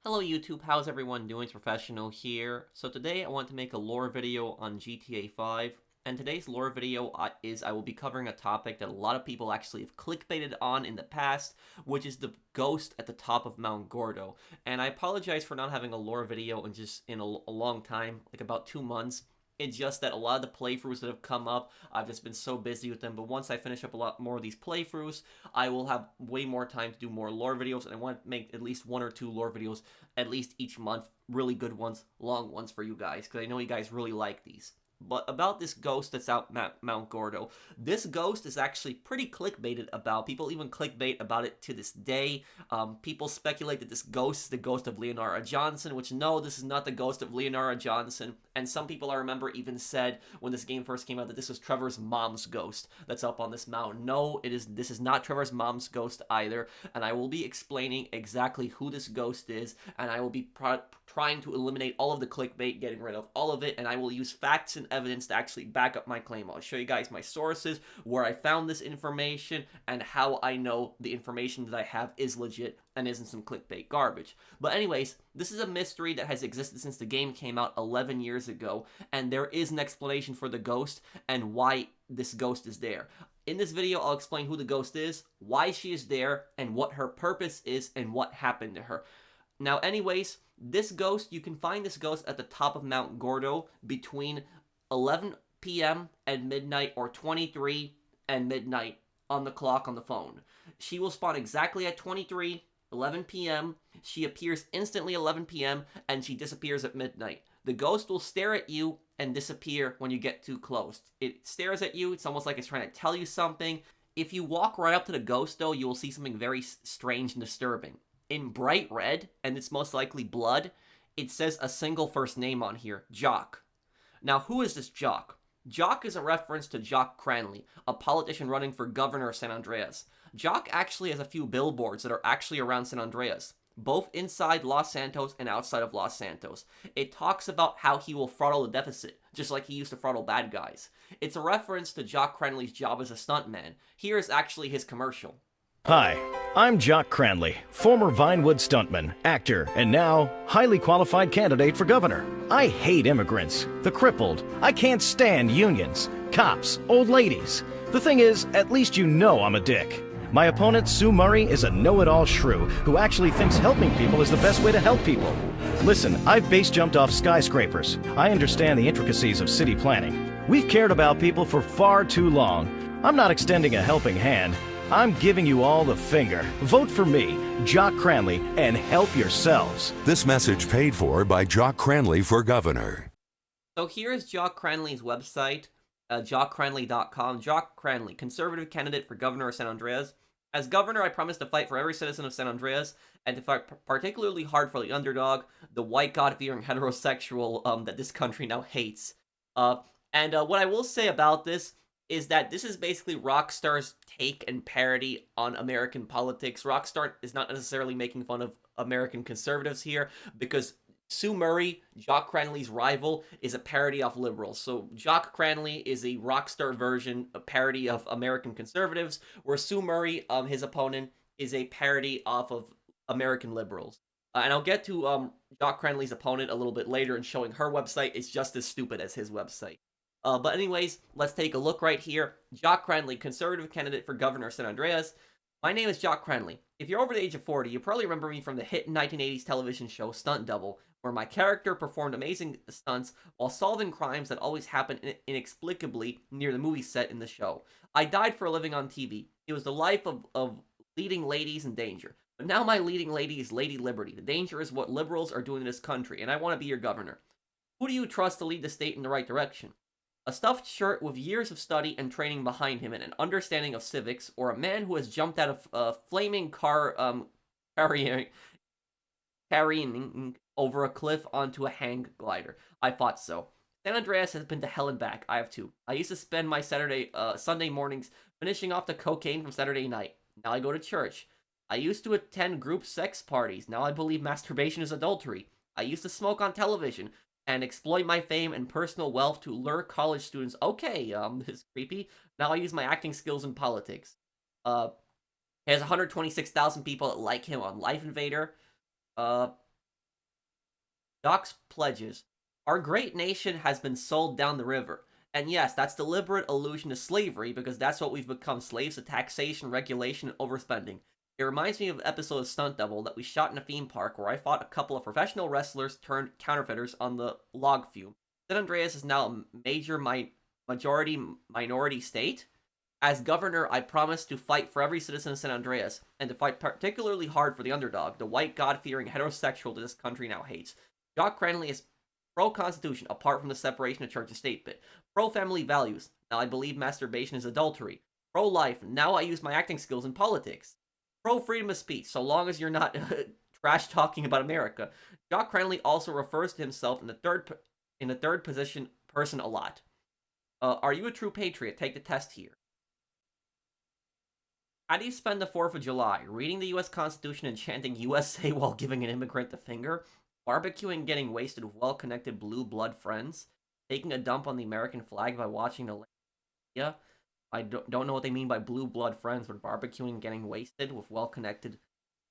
Hello YouTube, how's everyone doing? It's Professional here. So today I want to make a lore video on GTA 5, and today's lore video is I will be covering a topic that a lot of people actually have clickbaited on in the past, which is the ghost at the top of Mount Gordo. And I apologize for not having a lore video in a long time, like about 2 months. It's just that a lot of the playthroughs that have come up, I've just been so busy with them. But once I finish up a lot more of these playthroughs, I will have way more time to do more lore videos. And I want to make at least 1 or 2 lore videos at least each month. Really good ones, long ones for you guys, because I know you guys really like these. But about this ghost that's out Mount Gordo, this ghost is actually pretty clickbaited about. People even clickbait about it to this day. People speculate that this ghost is the ghost of Leonora Johnson, which no, this is not the ghost of Leonora Johnson. And some people I remember even said when this game first came out that this was Trevor's mom's ghost that's up on this mountain. No, this is not Trevor's mom's ghost either. And I will be explaining exactly who this ghost is, and I will be trying to eliminate all of the clickbait, getting rid of all of it, and I will use facts and evidence to actually back up my claim. I'll show you guys my sources, where I found this information, and how I know the information that I have is legit and isn't some clickbait garbage. But anyways, this is a mystery that has existed since the game came out 11 years ago, and there is an explanation for the ghost and why this ghost is there. In this video, I'll explain who the ghost is, why she is there, and what her purpose is, and what happened to her. Now, anyways, this ghost, you can find this ghost at the top of Mount Gordo between 11 p.m. and midnight, or 23 and midnight on the clock on the phone. She will spawn exactly at 11 p.m. She appears instantly 11 p.m. and she disappears at midnight. The ghost will stare at you and disappear when you get too close. It stares at you. It's almost like it's trying to tell you something. If you walk right up to the ghost, though, you will see something very strange and disturbing. In bright red, and it's most likely blood, it says a single first name on here, Jock. Now, who is this Jock? Jock is a reference to Jock Cranley, a politician running for governor of San Andreas. Jock actually has a few billboards that are actually around San Andreas, both inside Los Santos and outside of Los Santos. It talks about how he will throttle the deficit, just like he used to throttle bad guys. It's a reference to Jock Cranley's job as a stuntman. Here is actually his commercial. Hi, I'm Jock Cranley, former Vinewood stuntman, actor, and now highly qualified candidate for governor. I hate immigrants, the crippled. I can't stand unions, cops, old ladies. The thing is, at least you know I'm a dick. My opponent, Sue Murry, is a know-it-all shrew who actually thinks helping people is the best way to help people. Listen, I've base jumped off skyscrapers. I understand the intricacies of city planning. We've cared about people for far too long. I'm not extending a helping hand. I'm giving you all the finger. Vote for me, Jock Cranley, and help yourselves. This message paid for by Jock Cranley for governor. So here is Jock Cranley's website, jockcranley.com. Jock Cranley, conservative candidate for governor of San Andreas. As governor, I promise to fight for every citizen of San Andreas and to fight particularly hard for the underdog, the white God-fearing heterosexual that this country now hates. What I will say about this is that this is basically Rockstar's take and parody on American politics. Rockstar is not necessarily making fun of American conservatives here, because Sue Murry, Jock Cranley's rival, is a parody of liberals. So Jock Cranley is a Rockstar version, a parody of American conservatives, where Sue Murry, his opponent, is a parody off of American liberals. And I'll get to Jock Cranley's opponent a little bit later, and showing her website is just as stupid as his website. But anyways, let's take a look right here. Jock Cranley, conservative candidate for governor of San Andreas. My name is Jock Cranley. If you're over the age of 40, you probably remember me from the hit 1980s television show Stunt Double, where my character performed amazing stunts while solving crimes that always happened inexplicably near the movie set in the show. I died for a living on TV. It was the life of leading ladies in danger. But now my leading lady is Lady Liberty. The danger is what liberals are doing in this country, and I want to be your governor. Who do you trust to lead the state in the right direction? A stuffed shirt with years of study and training behind him and an understanding of civics, or a man who has jumped out of a flaming car carrying over a cliff onto a hang glider? I thought so. San Andreas has been to hell and back. I have too. I used to spend my Sunday mornings finishing off the cocaine from Saturday night. Now I go to church. I used to attend group sex parties. Now I believe masturbation is adultery. I used to smoke on television and exploit my fame and personal wealth to lure college students. Okay, this is creepy. Now I use my acting skills in politics. He has 126,000 people that like him on Life Invader. Jock's pledges. Our great nation has been sold down the river. And yes, that's deliberate allusion to slavery because that's what we've become, slaves to taxation, regulation, and overspending. It reminds me of an episode of Stunt Double that we shot in a theme park where I fought a couple of professional wrestlers turned counterfeiters on the log fume. San Andreas is now a major majority minority state. As governor, I promised to fight for every citizen of San Andreas, and to fight particularly hard for the underdog, the white God-fearing heterosexual that this country now hates. Jock Cranley is pro-constitution, apart from the separation of church and state bit. Pro-family values. Now I believe masturbation is adultery. Pro-life. Now I use my acting skills in politics. Pro-freedom of speech, so long as you're not trash-talking about America. Jock Cranley also refers to himself in the third person a lot. Are you a true patriot? Take the test here. How do you spend the 4th of July? Reading the U.S. Constitution and chanting USA while giving an immigrant the finger? Barbecuing, getting wasted with well-connected blue blood friends? Taking a dump on the American flag by watching the media? I don't know what they mean by blue blood friends, but barbecuing, getting wasted with well-connected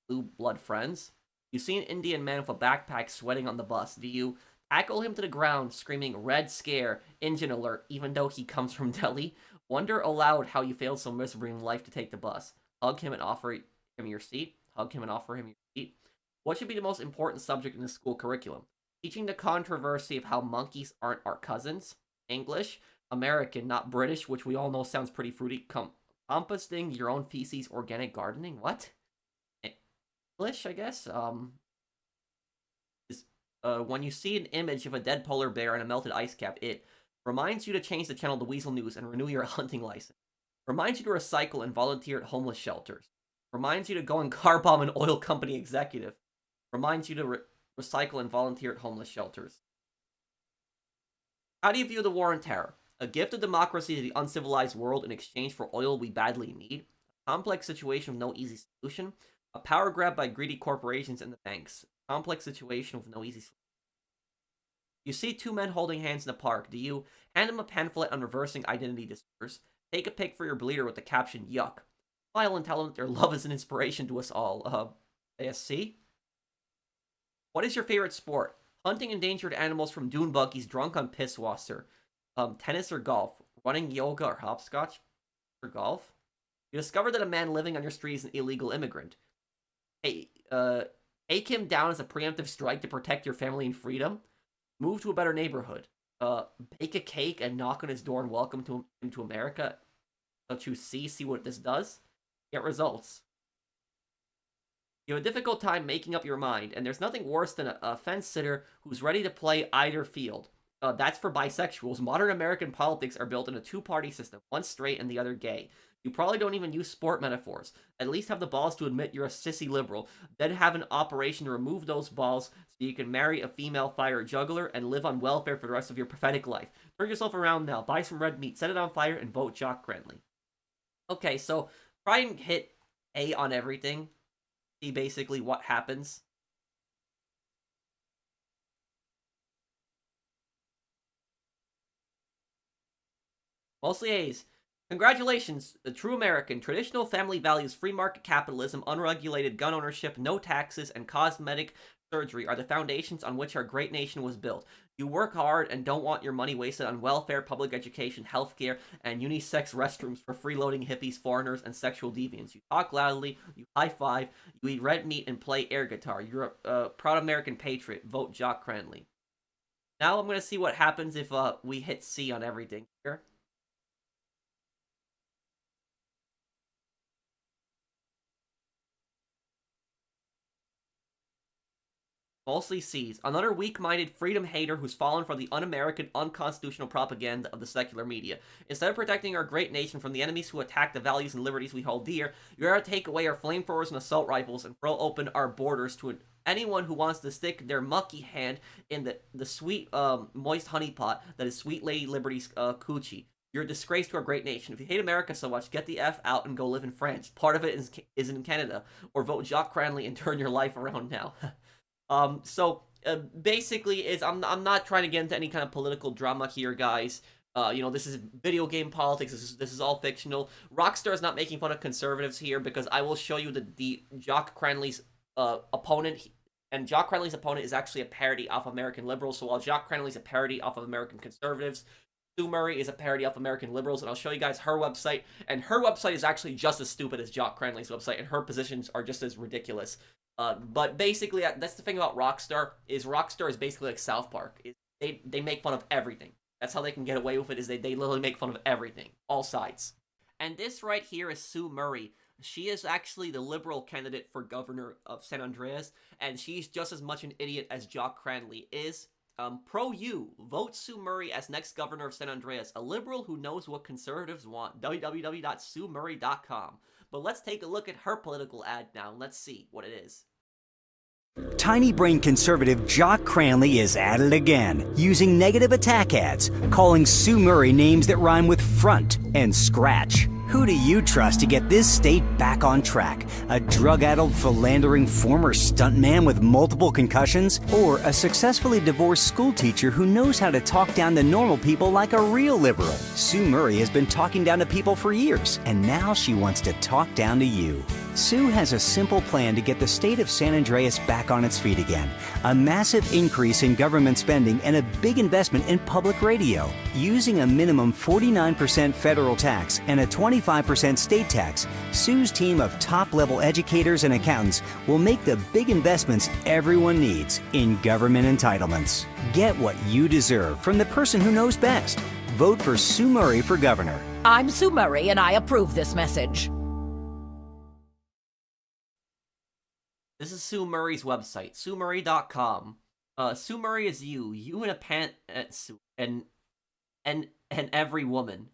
blue blood friends? You see an Indian man with a backpack sweating on the bus. Do you tackle him to the ground, screaming, "Red Scare, engine alert," even though he comes from Delhi? Wonder aloud how you failed so miserably in life to take the bus. Hug him and offer him your seat. Hug him and offer him your seat. What should be the most important subject in the school curriculum? Teaching the controversy of how monkeys aren't our cousins. English. American, not British, which we all know sounds pretty fruity. Composting your own feces, organic gardening. What? English, I guess. When you see an image of a dead polar bear and a melted ice cap, it reminds you to change the channel to Weasel News and renew your hunting license. Reminds you to recycle and volunteer at homeless shelters. Reminds you to go and car bomb an oil company executive. Reminds you to recycle and volunteer at homeless shelters. How do you view the war on terror? A gift of democracy to the uncivilized world in exchange for oil we badly need? A complex situation with no easy solution? A power grab by greedy corporations and the banks? A complex situation with no easy solution. You see two men holding hands in the park. Do you hand them a pamphlet on reversing identity disorders? Take a pic for your bleeder with the caption, "Yuck." Smile and tell them that their love is an inspiration to us all. ASC? What is your favorite sport? Hunting endangered animals from dune buggies drunk on pisswasser. Tennis or golf? Running, yoga, or hopscotch? Or golf? You discover that a man living on your street is an illegal immigrant. Hey, take him down as a preemptive strike to protect your family and freedom. Move to a better neighborhood. Bake a cake and knock on his door and welcome him to America. Choose C, see what this does. Get results. You have a difficult time making up your mind, and there's nothing worse than a fence sitter who's ready to play either field. That's for bisexuals. Modern American politics are built in a two-party system, one straight and the other gay. You probably don't even use sport metaphors. At least have the balls to admit you're a sissy liberal. Then have an operation to remove those balls so you can marry a female fire juggler and live on welfare for the rest of your pathetic life. Turn yourself around now. Buy some red meat, set it on fire, and vote Jock Cranley. Okay, so try and hit A on everything. See basically what happens. Mostly A's. Congratulations, the true American. Traditional family values, free market capitalism, unregulated gun ownership, no taxes, and cosmetic surgery are the foundations on which our great nation was built. You work hard and don't want your money wasted on welfare, public education, healthcare, and unisex restrooms for freeloading hippies, foreigners, and sexual deviants. You talk loudly, you high-five, you eat red meat, and play air guitar. You're a proud American patriot. Vote Jock Cranley. Now I'm going to see what happens if we hit C on everything here. Mostly C's. Another weak-minded freedom hater who's fallen for the un-American, unconstitutional propaganda of the secular media. Instead of protecting our great nation from the enemies who attack the values and liberties we hold dear, you're going to take away our flamethrowers and assault rifles and throw open our borders to anyone who wants to stick their mucky hand in the sweet, moist honey pot that is Sweet Lady Liberty's coochie. You're a disgrace to our great nation. If you hate America so much, get the F out and go live in France. Part of it is in Canada. Or vote Jock Cranley and turn your life around now. Basically, I'm not trying to get into any kind of political drama here, guys. This is video game politics. This is all fictional. Rockstar is not making fun of conservatives here because I will show you the Jock Cranley's opponent And Jock Cranley's opponent is actually a parody of American liberals. So while Jock Cranley's a parody of American conservatives, Sue Murry is a parody of American liberals, and I'll show you guys her website. And her website is actually just as stupid as Jock Cranley's website, and her positions are just as ridiculous. But basically, that's the thing about Rockstar is basically like South Park. They make fun of everything. That's how they can get away with it. Is they literally make fun of everything, all sides. And this right here is Sue Murry. She is actually the liberal candidate for governor of San Andreas, and she's just as much an idiot as Jock Cranley is. Pro you, vote Sue Murry as next governor of San Andreas, a liberal who knows what conservatives want. www.suemurray.com. But let's take a look at her political ad now, and let's see what it is. Tiny brain conservative Jock Cranley is at it again, using negative attack ads, calling Sue Murry names that rhyme with front and scratch. Who do you trust to get this state back on track? A drug-addled, philandering former stuntman with multiple concussions? Or a successfully divorced schoolteacher who knows how to talk down to normal people like a real liberal? Sue Murry has been talking down to people for years, and now she wants to talk down to you. Sue has a simple plan to get the state of San Andreas back on its feet again. A massive increase in government spending and a big investment in public radio. Using a minimum 49% federal tax and a 25% state tax, Sue's team of top-level educators and accountants will make the big investments everyone needs in government entitlements. Get what you deserve from the person who knows best. Vote for Sue Murry for governor. I'm Sue Murry, and I approve this message. This is Sue Murray's website, SueMurray.com. Sue Murray is you in a pantsuit, and every woman.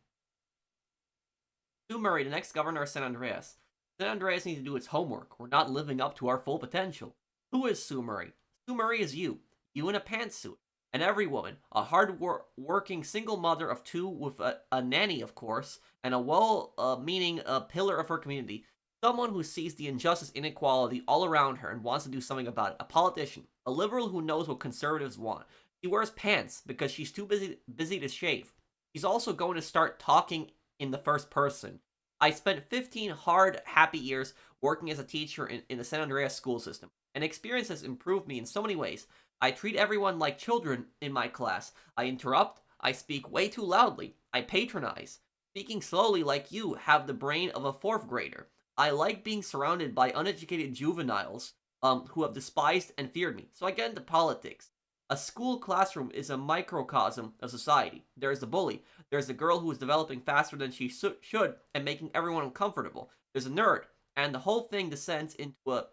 Sue Murray, the next governor of San Andreas. San Andreas needs to do its homework. We're not living up to our full potential. Who is Sue Murray? Sue Murray is you in a pantsuit, and every woman, a hard-working single mother of two with a nanny, of course, and a well-meaning pillar of her community. Someone who sees the injustice, inequality all around her and wants to do something about it. A politician. A liberal who knows what conservatives want. She wears pants because she's too busy to shave. She's also going to start talking in the first person. I spent 15 hard, happy years working as a teacher in the San Andreas school system. An experience has improved me in so many ways. I treat everyone like children in my class. I interrupt. I speak way too loudly. I patronize. Speaking slowly like you have the brain of a 4th grader. I like being surrounded by uneducated juveniles who have despised and feared me. So I get into politics. A school classroom is a microcosm of society. There's the bully. There's the girl who is developing faster than she should and making everyone uncomfortable. There's a nerd. And the whole thing descends into a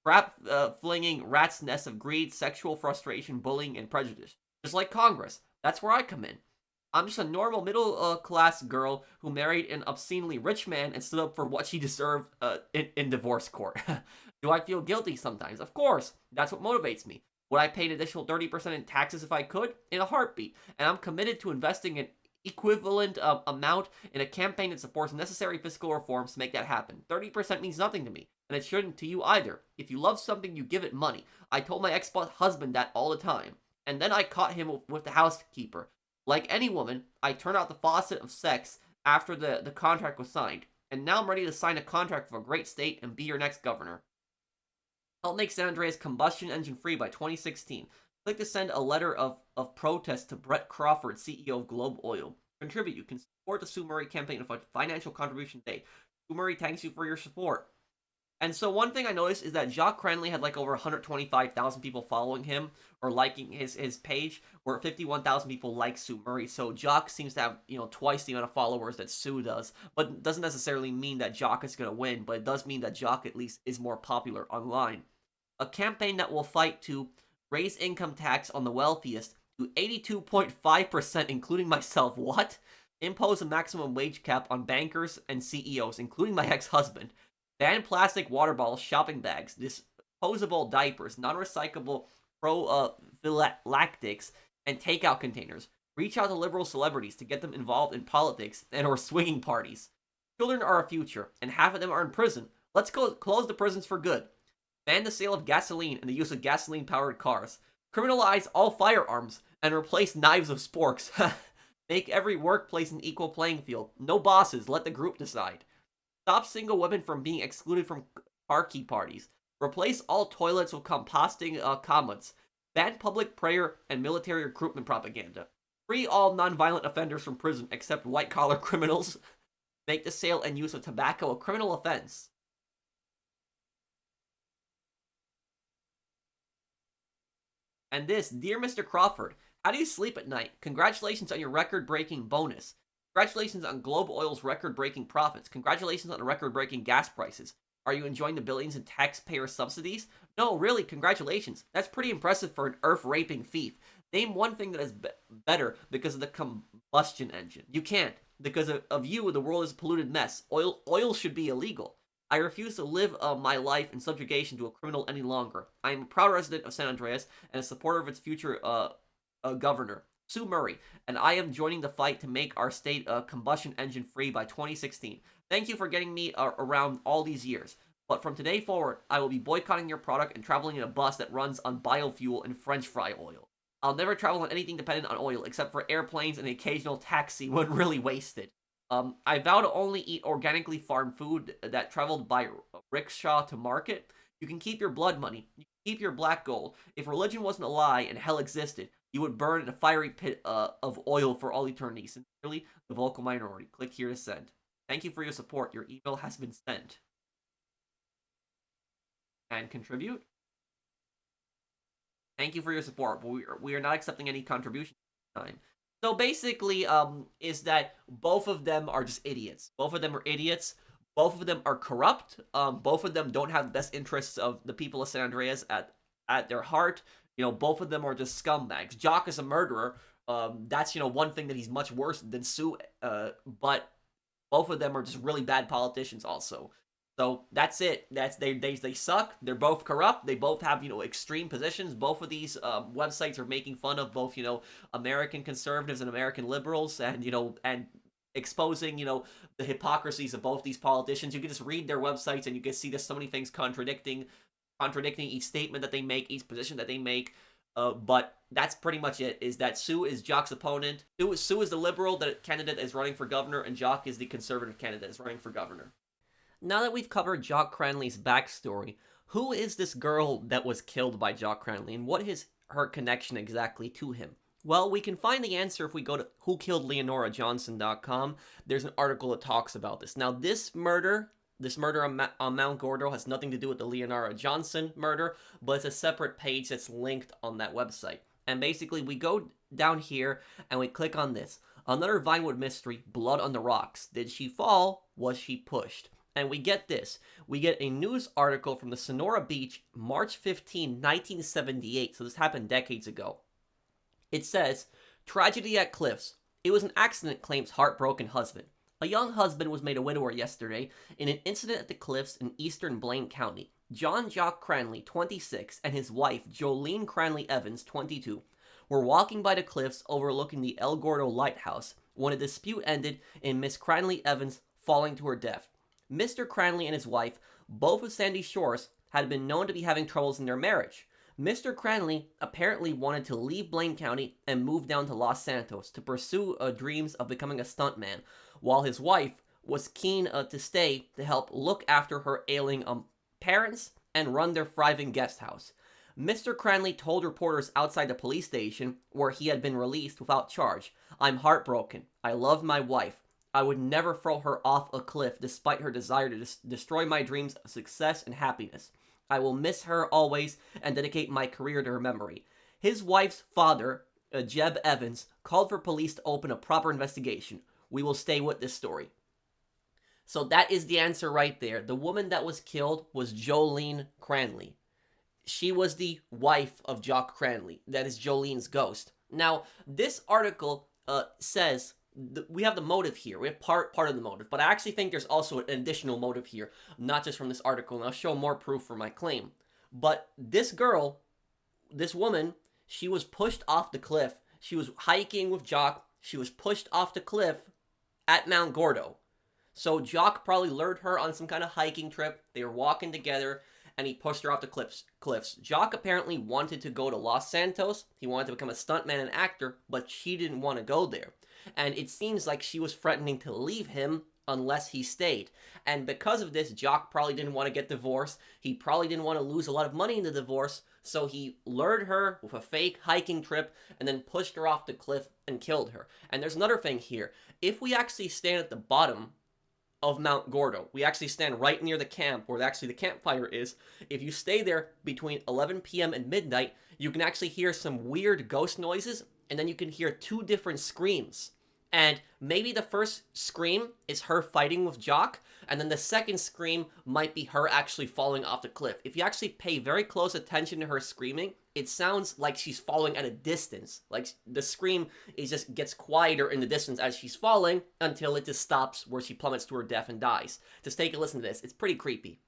crap-flinging rat's nest of greed, sexual frustration, bullying, and prejudice. Just like Congress. That's where I come in. I'm just a normal middle-class girl who married an obscenely rich man and stood up for what she deserved in divorce court. Do I feel guilty sometimes? Of course. That's what motivates me. Would I pay an additional 30% in taxes if I could? In a heartbeat. And I'm committed to investing an equivalent amount in a campaign that supports necessary fiscal reforms to make that happen. 30% means nothing to me, and it shouldn't to you either. If you love something, you give it money. I told my ex-husband that all the time. And then I caught him with the housekeeper. Like any woman, I turned out the faucet of sex after the contract was signed, and now I'm ready to sign a contract for a great state and be your next governor. Help make San Andreas combustion engine free by 2016. Click to send a letter of protest to Brett Crawford, CEO of Globe Oil. Contribute. You can support the Sue Murray campaign with a financial contribution today. Sue Murray thanks you for your support. And so one thing I noticed is that Jock Cranley had like over 125,000 people following him or liking his page, where 51,000 people like Sue Murray. So Jock seems to have, twice the amount of followers that Sue does. But it doesn't necessarily mean that Jock is going to win, but it does mean that Jock at least is more popular online. A campaign that will fight to raise income tax on the wealthiest to 82.5%, including myself. What? Impose a maximum wage cap on bankers and CEOs, including my ex-husband. Ban plastic water bottles, shopping bags, disposable diapers, non-recyclable prophylactics, and takeout containers. Reach out to liberal celebrities to get them involved in politics and or swinging parties. Children are our future, and half of them are in prison. Let's close the prisons for good. Ban the sale of gasoline and the use of gasoline-powered cars. Criminalize all firearms and replace knives with sporks. Make every workplace an equal playing field. No bosses, let the group decide. Stop single women from being excluded from car key parties. Replace all toilets with composting commods. Ban public prayer and military recruitment propaganda. Free all nonviolent offenders from prison except white-collar criminals. Make the sale and use of tobacco a criminal offense. And this, Dear Mr. Crawford, how do you sleep at night? Congratulations on your record-breaking bonus. Congratulations on Globe Oil's record-breaking profits. Congratulations on the record-breaking gas prices. Are you enjoying the billions in taxpayer subsidies? No, really, congratulations. That's pretty impressive for an earth-raping thief. Name one thing that is better because of the combustion engine. You can't. Because of you, the world is a polluted mess. Oil should be illegal. I refuse to live my life in subjugation to a criminal any longer. I am a proud resident of San Andreas and a supporter of its future governor, Sue Murry, and I am joining the fight to make our state combustion engine free by 2016. Thank you for getting me around all these years. But from today forward, I will be boycotting your product and traveling in a bus that runs on biofuel and French fry oil. I'll never travel on anything dependent on oil except for airplanes and the occasional taxi when really wasted. I vow to only eat organically farmed food that traveled by rickshaw to market. You can keep your blood money. You can keep your black gold. If religion wasn't a lie and hell existed, you would burn in a fiery pit of oil for all eternity. Sincerely, the vocal minority. Click here to send. Thank you for your support. Your email has been sent. And contribute. Thank you for your support, but we are not accepting any contributions this time. So basically, is that both of them are just idiots. Both of them are idiots. Both of them are corrupt. Both of them don't have the best interests of the people of San Andreas at their heart. You know, both of them are just scumbags. Jock is a murderer. That's, you know, one thing that he's much worse than Sue. But both of them are just really bad politicians also. So that's it. They suck. They're both corrupt. They both have, you know, extreme positions. Both of these websites are making fun of both, you know, American conservatives and American liberals, and, you know, and exposing, you know, the hypocrisies of both these politicians. You can just read their websites and you can see there's so many things contradicting each statement that they make, each position that they make. But that's pretty much it, is that Sue is Jock's opponent. Sue is the liberal candidate that is running for governor, and Jock is the conservative candidate that is running for governor. Now that we've covered Jock Cranley's backstory, who is this girl that was killed by Jock Cranley, and what is her connection exactly to him? Well, we can find the answer if we go to whokilledleonorajohnson.com. There's an article that talks about this. Now, this murder on Mount Gordo has nothing to do with the Leonora Johnson murder, but it's a separate page that's linked on that website. And basically, we go down here and we click on this. Another Vinewood mystery, Blood on the Rocks. Did she fall? Was she pushed? And we get this. We get a news article from the Sonora Beach, March 15, 1978. So this happened decades ago. It says, tragedy at Cliffs. It was an accident, claims heartbroken husband. A young husband was made a widower yesterday in an incident at the Cliffs in eastern Blaine County. John Jock Cranley, 26, and his wife, Jolene Cranley Evans, 22, were walking by the cliffs overlooking the El Gordo Lighthouse when a dispute ended in Miss Cranley Evans falling to her death. Mr. Cranley and his wife, both of Sandy Shores, had been known to be having troubles in their marriage. Mr. Cranley apparently wanted to leave Blaine County and move down to Los Santos to pursue dreams of becoming a stuntman, while his wife was keen to stay to help look after her ailing parents and run their thriving guest house. Mr. Cranley told reporters outside the police station, where he had been released without charge, "I'm heartbroken. I love my wife. I would never throw her off a cliff despite her desire to destroy my dreams of success and happiness. I will miss her always and dedicate my career to her memory." His wife's father, Jeb Evans, called for police to open a proper investigation. We will stay with this story. So that is the answer right there. The woman that was killed was Jolene Cranley. She was the wife of Jock Cranley. That is Jolene's ghost. Now, this article says we have the motive here. We have part of the motive, but I actually think there's also an additional motive here, not just from this article, and I'll show more proof for my claim. But this girl, this woman, she was pushed off the cliff. She was hiking with Jock. She was pushed off the cliff at Mount Gordo. So Jock probably lured her on some kind of hiking trip. They were walking together, and he pushed her off the cliffs. Jock apparently wanted to go to Los Santos. He wanted to become a stuntman and actor, but she didn't want to go there. And it seems like she was threatening to leave him unless he stayed. And because of this, Jock probably didn't want to get divorced. He probably didn't want to lose a lot of money in the divorce, so he lured her with a fake hiking trip and then pushed her off the cliff and killed her. And there's another thing here. If we actually stand at the bottom of Mount Gordo, we actually stand right near the camp where actually the campfire is. If you stay there between 11 p.m. and midnight, you can actually hear some weird ghost noises, and then you can hear 2 different screams. And maybe the first scream is her fighting with Jock, and then the second scream might be her actually falling off the cliff. If you actually pay very close attention to her screaming, it sounds like she's falling at a distance. Like, the scream just gets quieter in the distance as she's falling until it just stops where she plummets to her death and dies. Just take a listen to this. It's pretty creepy.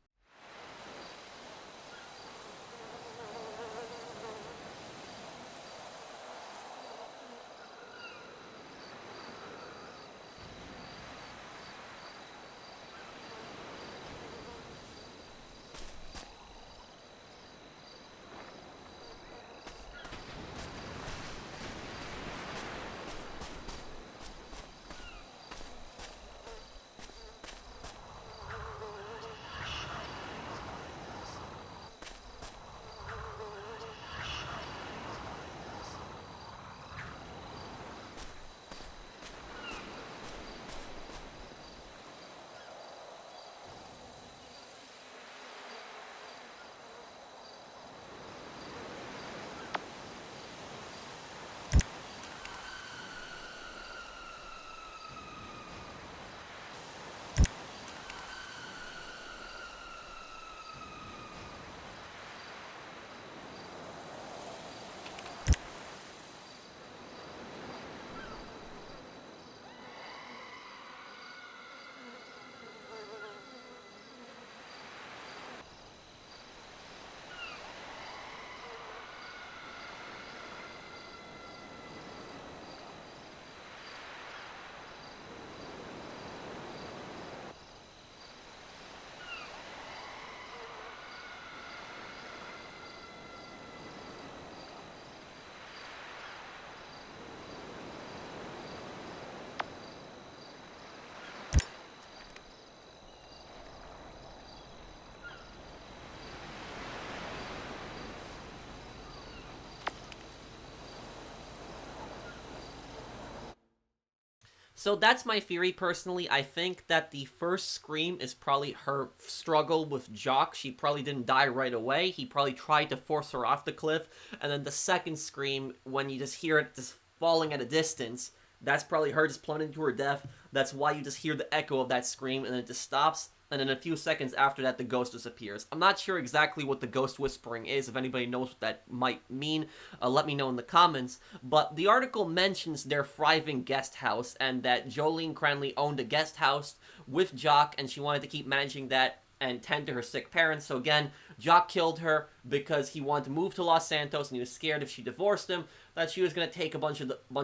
So that's my theory personally. I think that the first scream is probably her struggle with Jock. She probably didn't die right away. He probably tried to force her off the cliff. And then the second scream, when you just hear it just falling at a distance, that's probably her just plummeting to her death. That's why you just hear the echo of that scream and then it just stops. And then a few seconds after that, the ghost disappears. I'm not sure exactly what the ghost whispering is. If anybody knows what that might mean, let me know in the comments. But the article mentions their thriving guest house and that Jolene Cranley owned a guest house with Jock and she wanted to keep managing that and tend to her sick parents. So again, Jock killed her because he wanted to move to Los Santos and he was scared if she divorced him that she was going to take a bunch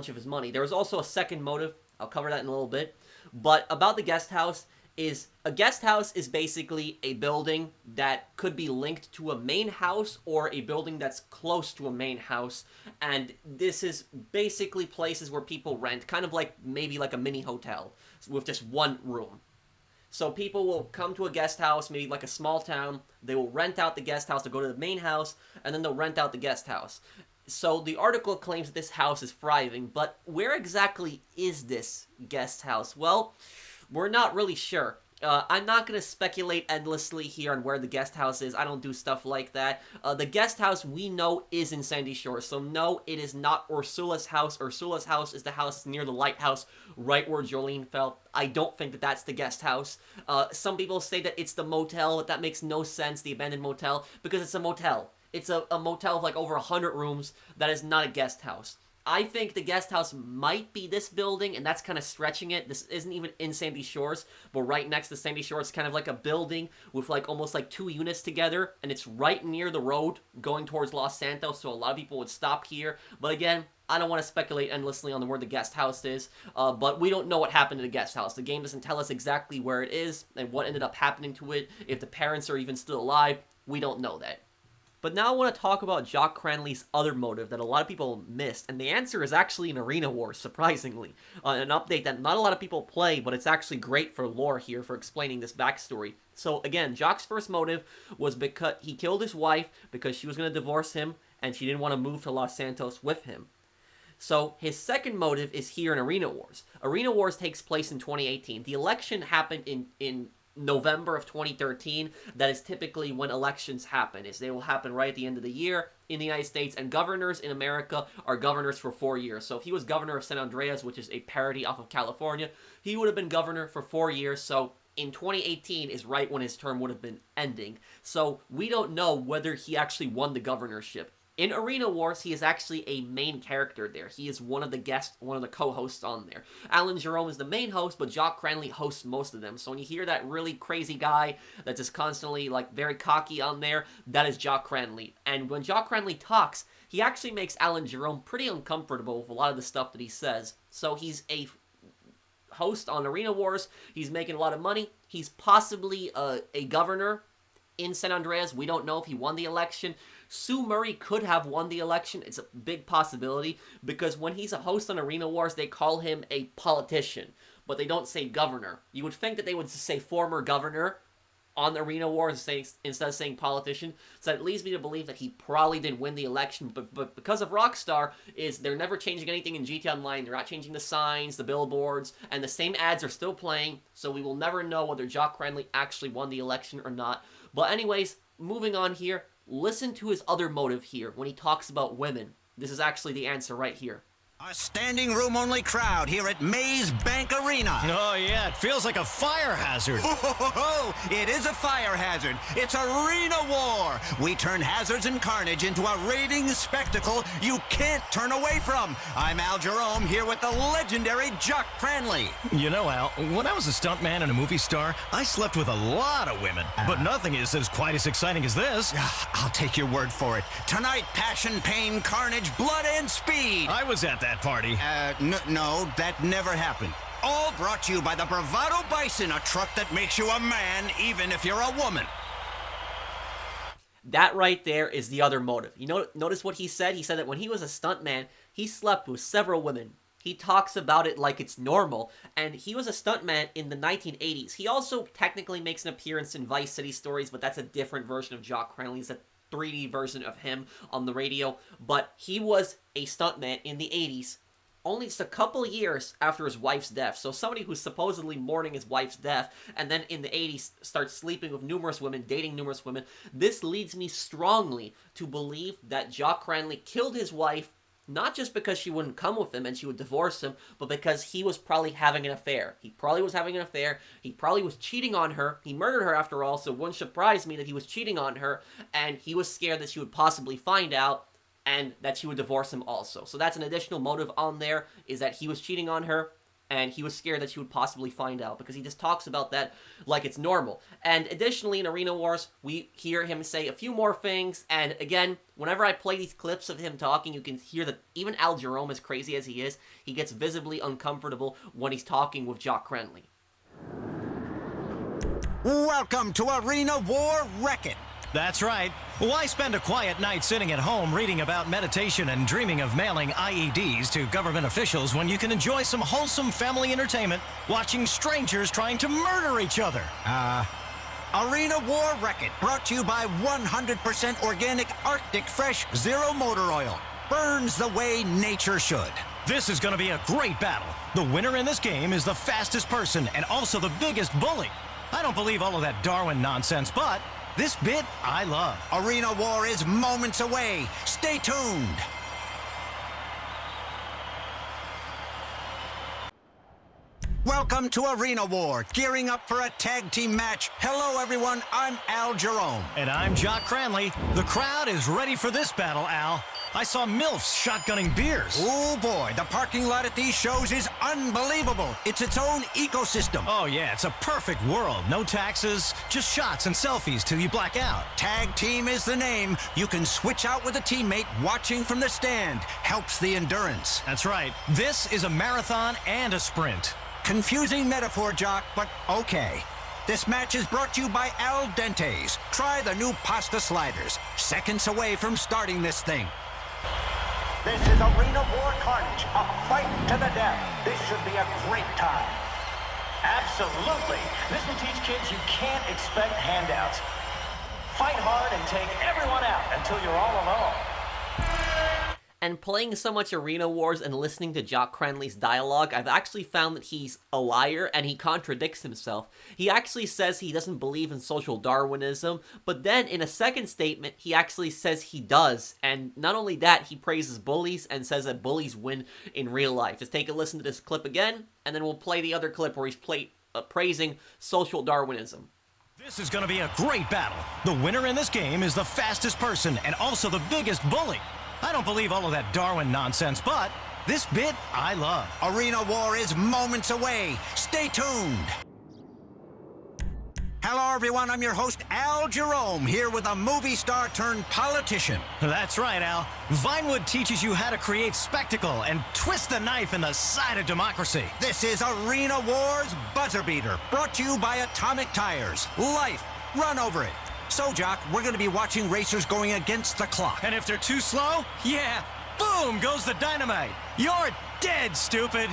of his money. There was also a second motive. I'll cover that in a little bit. But about the guest house, a guest house is basically a building that could be linked to a main house or a building that's close to a main house. And this is basically places where people rent, kind of like maybe like a mini hotel with just one room. So people will come to a guest house, maybe like a small town. They will rent out the guest house to go to the main house, and then they'll rent out the guest house. So the article claims that this house is thriving, but where exactly is this guest house? Well, we're not really sure. I'm not going to speculate endlessly here on where the guest house is. I don't do stuff like that. The guest house we know is in Sandy Shores. So no, it is not Ursula's house. Ursula's house is the house near the lighthouse, right where Jolene fell. I don't think that that's the guest house. Some people say that it's the motel, but that makes no sense, the abandoned motel, because it's a motel. It's a motel of like over 100 rooms that is not a guest house. I think the guest house might be this building, and that's kind of stretching it. This isn't even in Sandy Shores, but right next to Sandy Shores, it's kind of like a building with like almost like 2 units together, and it's right near the road going towards Los Santos, so a lot of people would stop here. But again, I don't want to speculate endlessly on where the guest house is, but we don't know what happened to the guest house. The game doesn't tell us exactly where it is and what ended up happening to it. If the parents are even still alive, we don't know that. But now I want to talk about Jock Cranley's other motive that a lot of people missed, and the answer is actually in Arena Wars, surprisingly. An update that not a lot of people play, but it's actually great for lore here for explaining this backstory. So again, Jock's first motive was because he killed his wife because she was going to divorce him, and she didn't want to move to Los Santos with him. So his second motive is here in Arena Wars. Arena Wars takes place in 2018. The election happened in November of 2013. That is typically when elections happen. They will happen right at the end of the year in the United States, and governors in America are governors for 4 years. So if he was governor of San Andreas, which is a parody off of California, he would have been governor for 4 years. So in 2018 is right when his term would have been ending. So we don't know whether he actually won the governorship. In Arena Wars, he is actually a main character there. He is one of the guests, one of the co-hosts on there. Alan Jerome is the main host, but Jock Cranley hosts most of them. So when you hear that really crazy guy that's just constantly, like, very cocky on there, that is Jock Cranley. And when Jock Cranley talks, he actually makes Alan Jerome pretty uncomfortable with a lot of the stuff that he says. So he's a host on Arena Wars. He's making a lot of money. He's possibly a governor in San Andreas. We don't know if he won the election. Sue Murry could have won the election. It's a big possibility because when he's a host on Arena Wars, they call him a politician, but they don't say governor. You would think that they would say former governor on Arena Wars instead of saying politician. So that leads me to believe that he probably didn't win the election, but because of Rockstar, they're never changing anything in GTA Online. They're not changing the signs, the billboards, and the same ads are still playing, so we will never know whether Jock Cranley actually won the election or not. But anyways, moving on here, listen to his other motive here when he talks about women. This is actually the answer right here. A standing room only crowd here at Maze Bank Arena. Oh, yeah, it feels like a fire hazard. It is a fire hazard. It's Arena War. We turn hazards and carnage into a rating spectacle you can't turn away from. I'm Al Jerome here with the legendary Jock Cranley. You know, Al, when I was a stuntman and a movie star, I slept with a lot of women. But nothing is as quite as exciting as this. I'll take your word for it. Tonight, passion, pain, carnage, blood, and speed. I was at that party. No, that never happened. All brought to you by the Bravado Bison, a truck that makes you a man even if you're a woman. That right there is the other motive. You know, notice what he said? He said that when he was a stuntman, he slept with several women. He talks about it like it's normal, and he was a stuntman in the 1980s. He also technically makes an appearance in Vice City Stories, but that's a different version of Jock Cranley. It's a 3D version of him on the radio, but he was a stuntman in the 80s, only just a couple years after his wife's death. So somebody who's supposedly mourning his wife's death, and then in the 80s starts sleeping with numerous women, dating numerous women. This leads me strongly to believe that Jock Cranley killed his wife, not just because she wouldn't come with him and she would divorce him, but because he was probably having an affair. He probably was having an affair. He probably was cheating on her. He murdered her after all, so it wouldn't surprise me that he was cheating on her, and he was scared that she would possibly find out and that she would divorce him also. So that's an additional motive on there, is that he was cheating on her, and he was scared that she would possibly find out, because he just talks about that like it's normal. And additionally, in Arena Wars, we hear him say a few more things, and again, whenever I play these clips of him talking, you can hear that even Al Jerome, as crazy as he is, he gets visibly uncomfortable when he's talking with Jock Cranley. Welcome to Arena War Wreck-It. That's right. Why spend a quiet night sitting at home reading about meditation and dreaming of mailing IEDs to government officials when you can enjoy some wholesome family entertainment watching strangers trying to murder each other? Arena War Wreck-It, brought to you by 100% organic Arctic Fresh Zero Motor Oil. Burns the way nature should. This is going to be a great battle. The winner in this game is the fastest person and also the biggest bully. I don't believe all of that Darwin nonsense, but this bit I love. Arena War is moments away. Stay tuned. Welcome to Arena War, gearing up for a tag team match. Hello, everyone. I'm Al Jerome. And I'm Jock Cranley. The crowd is ready for this battle, Al. I saw MILFs shotgunning beers. Oh, boy. The parking lot at these shows is unbelievable. It's its own ecosystem. Oh, yeah. It's a perfect world. No taxes, just shots and selfies till you black out. Tag team is the name. You can switch out with a teammate watching from the stand. Helps the endurance. That's right. This is a marathon and a sprint. Confusing metaphor, Jock, but okay. This match is brought to you by Al Dente's. Try the new pasta sliders. Seconds away from starting this thing. This is Arena War Carnage, a fight to the death. This should be a great time. Absolutely. This will teach kids you can't expect handouts. Fight hard and take everyone out until you're all alone. And playing so much Arena Wars and listening to Jock Cranley's dialogue, I've actually found that he's a liar and he contradicts himself. He actually says he doesn't believe in social Darwinism, but then in a second statement, he actually says he does. And not only that, he praises bullies and says that bullies win in real life. Just take a listen to this clip again, and then we'll play the other clip where he's praising social Darwinism. This is going to be a great battle. The winner in this game is the fastest person and also the biggest bully. I don't believe all of that Darwin nonsense, but this bit I love. Arena War is moments away. Stay tuned. Hello, everyone. I'm your host, Al Jerome, here with a movie star turned politician. That's right, Al. Vinewood teaches you how to create spectacle and twist the knife in the side of democracy. This is Arena War's Buzzer Beater, brought to you by Atomic Tires. Life, run over it. So, Jock, we're going to be watching racers going against the clock. And if they're too slow, yeah, boom goes the dynamite. You're dead, stupid.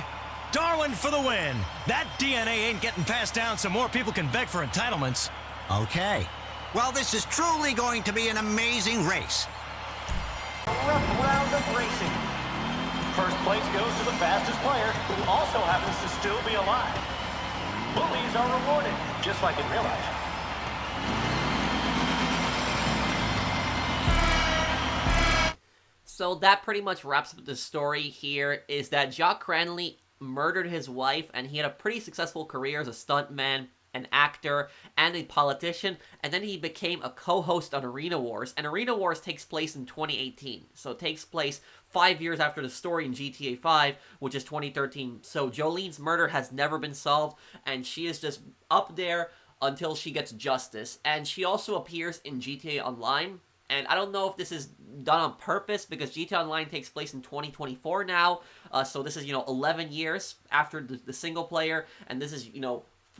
Darwin for the win. That DNA ain't getting passed down so more people can beg for entitlements. Okay. Well, this is truly going to be an amazing race. A rough round of racing. First place goes to the fastest player, who also happens to still be alive. Bullies are rewarded, just like in real life. So that pretty much wraps up the story here, is that Jock Cranley murdered his wife, and he had a pretty successful career as a stuntman, an actor, and a politician, and then he became a co-host on Arena Wars, and Arena Wars takes place in 2018, so it takes place 5 years after the story in GTA 5, which is 2013, so Jolene's murder has never been solved, and she is just up there until she gets justice, and she also appears in GTA Online. And I don't know if this is done on purpose, because GTA Online takes place in 2024 now. So this is, 11 years after the single player. And this is,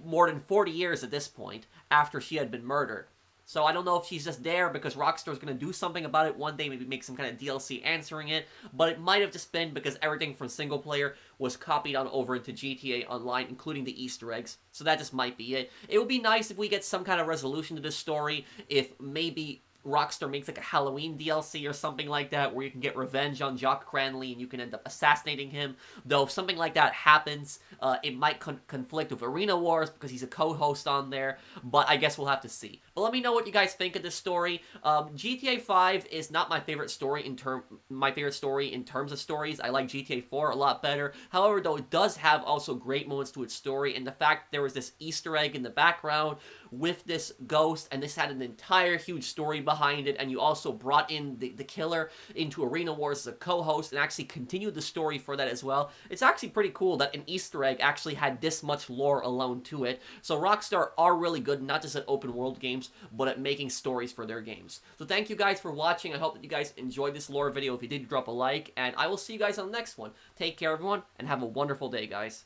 more than 40 years at this point after she had been murdered. So I don't know if she's just there because Rockstar's going to do something about it one day, maybe make some kind of DLC answering it. But it might have just been because everything from single player was copied on over into GTA Online, including the Easter eggs. So that just might be it. It would be nice if we get some kind of resolution to this story, if maybe Rockstar makes like a Halloween DLC or something like that, where you can get revenge on Jock Cranley and you can end up assassinating him. Though if something like that happens, it might conflict with Arena Wars because he's a co-host on there, but I guess we'll have to see. But let me know what you guys think of this story. GTA 5 is not my favorite story in terms of stories. I like GTA 4 a lot better. However, though, it does have also great moments to its story, and the fact there was this Easter egg in the background with this ghost, and this had an entire huge story behind it, and you also brought in the killer into Arena Wars as a co-host and actually continued the story for that as well. It's actually pretty cool that an Easter egg actually had this much lore alone to it. So Rockstar are really good, not just at open world games, but at making stories for their games. So thank you guys for watching. I hope that you guys enjoyed this lore video. If you did, drop a like, and I will see you guys on the next one. Take care, everyone, and have a wonderful day, guys.